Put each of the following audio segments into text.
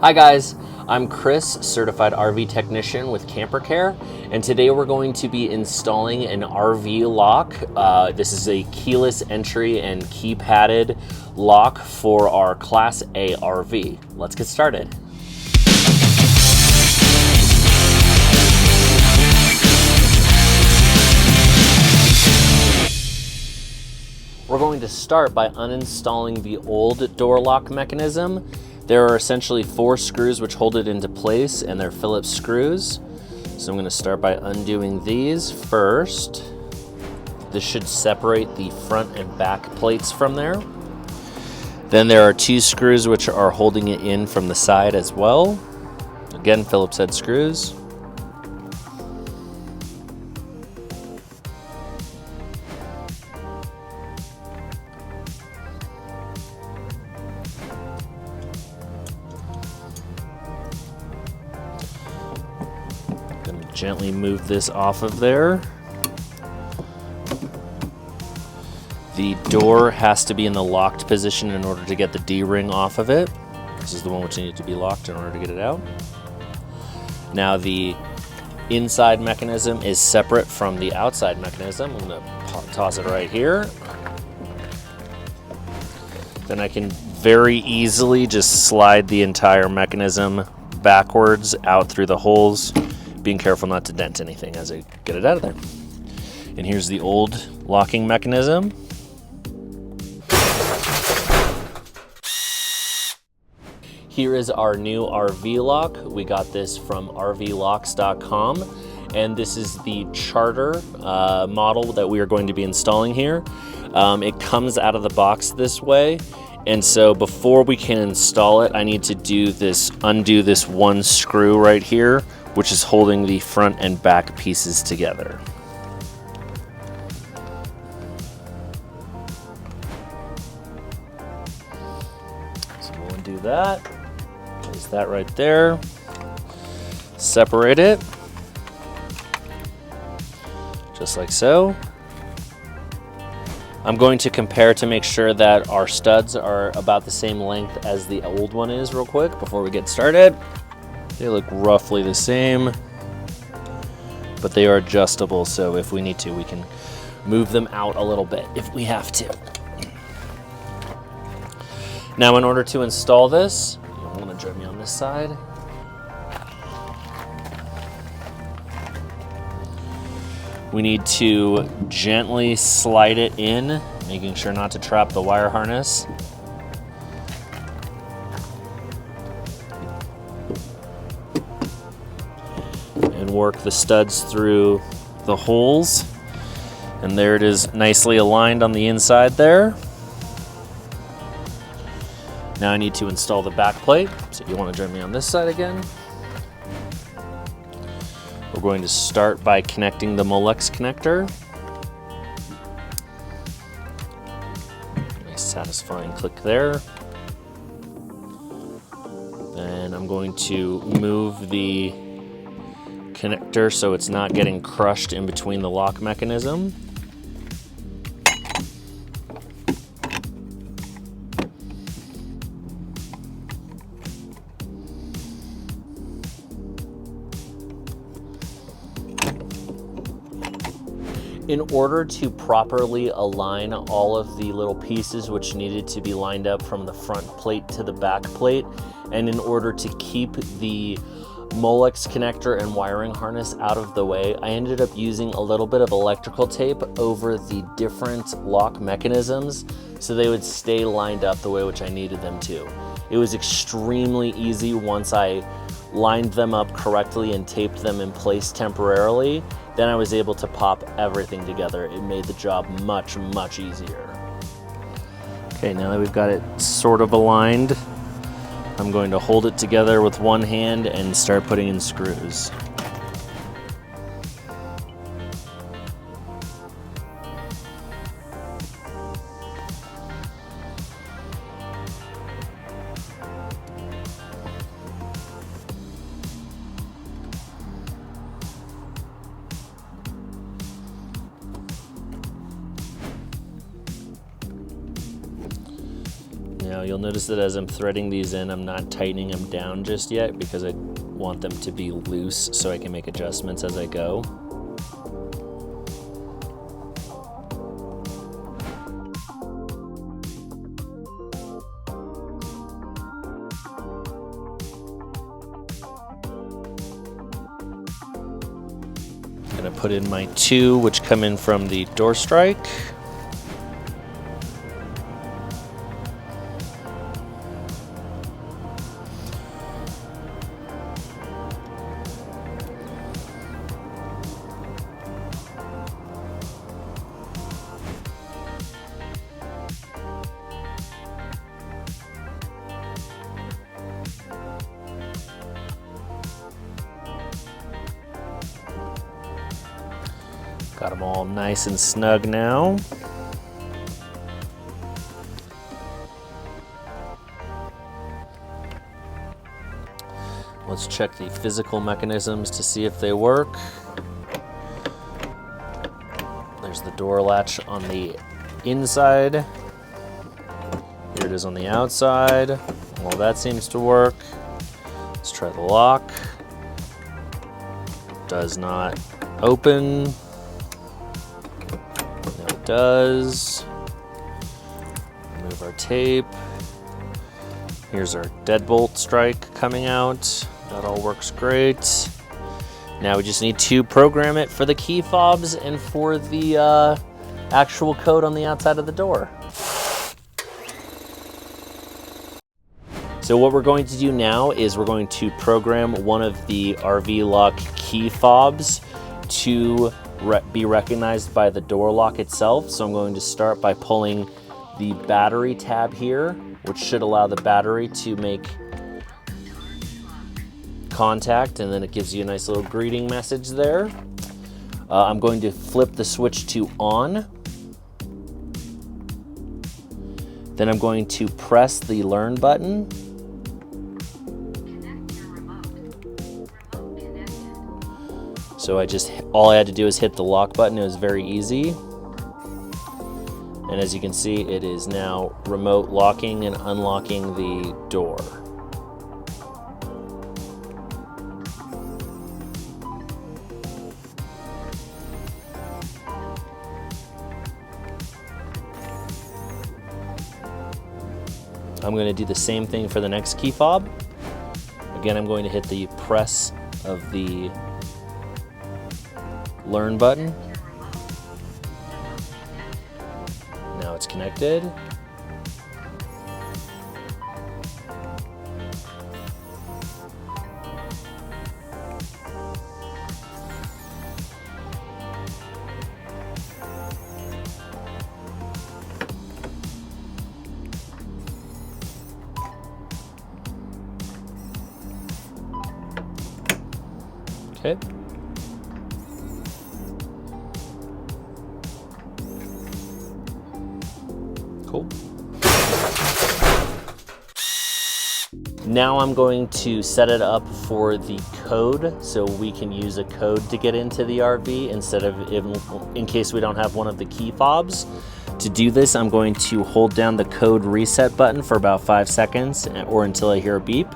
Hi guys, I'm Chris, certified RV technician with Camper Care, and today we're going to be installing an RV lock. This is a keyless entry and key padded lock for our Class A RV. Let's get started. We're going to start by uninstalling the old door lock mechanism. There are essentially 4 screws which hold it into place, and they're Phillips screws. So I'm going to start by undoing these first. This should separate the front and back plates from there. Then there are 2 screws which are holding it in from the side as well. Again, Phillips head screws. Gently move this off of there. The door has to be in the locked position in order to get the D-ring off of it. This is the one which needed to be locked in order to get it out. Now the inside mechanism is separate from the outside mechanism. I'm going to toss it right here. Then I can very easily just slide the entire mechanism backwards out through the holes, being careful not to dent anything as I get it out of there. And here's the old locking mechanism. Here is our new RV lock. We got this from RVLocks.com, and this is the charter model that we are going to be installing here. It comes out of the box this way, and so before we can install it, I need to undo this one screw right here, which is holding the front and back pieces together. So we'll undo that. Place that right there. Separate it. Just like so. I'm going to compare to make sure that our studs are about the same length as the old one is real quick before we get started. They look roughly the same, but they are adjustable, so if we need to, we can move them out a little bit if we have to. Now, in order to install this, you want to join me on this side. We need to gently slide it in, making sure not to trap the wire harness. And work the studs through the holes. And there it is, nicely aligned on the inside there. Now I need to install the back plate. So you want to join me on this side again. We're going to start by connecting the Molex connector. Nice satisfying click there. And I'm going to move the connector so it's not getting crushed in between the lock mechanism. In order to properly align all of the little pieces which needed to be lined up from the front plate to the back plate, and in order to keep the Molex connector and wiring harness out of the way, I ended up using a little bit of electrical tape over the different lock mechanisms so they would stay lined up the way which I needed them to. It was extremely easy once I lined them up correctly and taped them in place temporarily. Then I was able to pop everything together. It made the job much, much easier. Okay, now that we've got it sort of aligned, I'm going to hold it together with one hand and start putting in screws. Now you'll notice that as I'm threading these in, I'm not tightening them down just yet because I want them to be loose so I can make adjustments as I go. I'm gonna put in my 2, which come in from the door strike. Got them all nice and snug now. Let's check the physical mechanisms to see if they work. There's the door latch on the inside. Here it is on the outside. Well, that seems to work. Let's try the lock. Does not open. No, it does. Remove our tape. Here's our deadbolt strike coming out. That all works great. Now we just need to program it for the key fobs and for the actual code on the outside of the door. So what we're going to do now is we're going to program one of the RVLock key fobs to be recognized by the door lock itself. So I'm going to start by pulling the battery tab here, which should allow the battery to make contact, and then it gives you a nice little greeting message there. I'm going to flip the switch to on. Then I'm going to press the learn button. So all I had to do is hit the lock button. It was very easy. And as you can see, it is now remote locking and unlocking the door. I'm going to do the same thing for the next key fob. Again, I'm going to hit the press of the learn button. Now it's connected. Okay. Cool. Now I'm going to set it up for the code so we can use a code to get into the RV instead of in case we don't have one of the key fobs. To do this, I'm going to hold down the code reset button for about 5 seconds or until I hear a beep.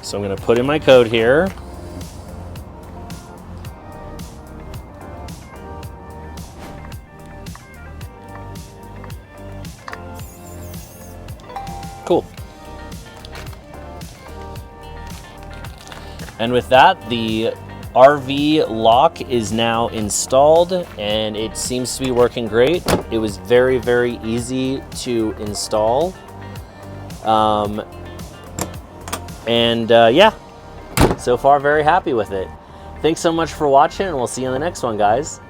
So I'm going to put in my code here. Cool. And with that, the RVLock is now installed and it seems to be working great. It was very, very easy to install. Yeah, so far very happy with it. Thanks so much for watching, and we'll see you in the next one, guys.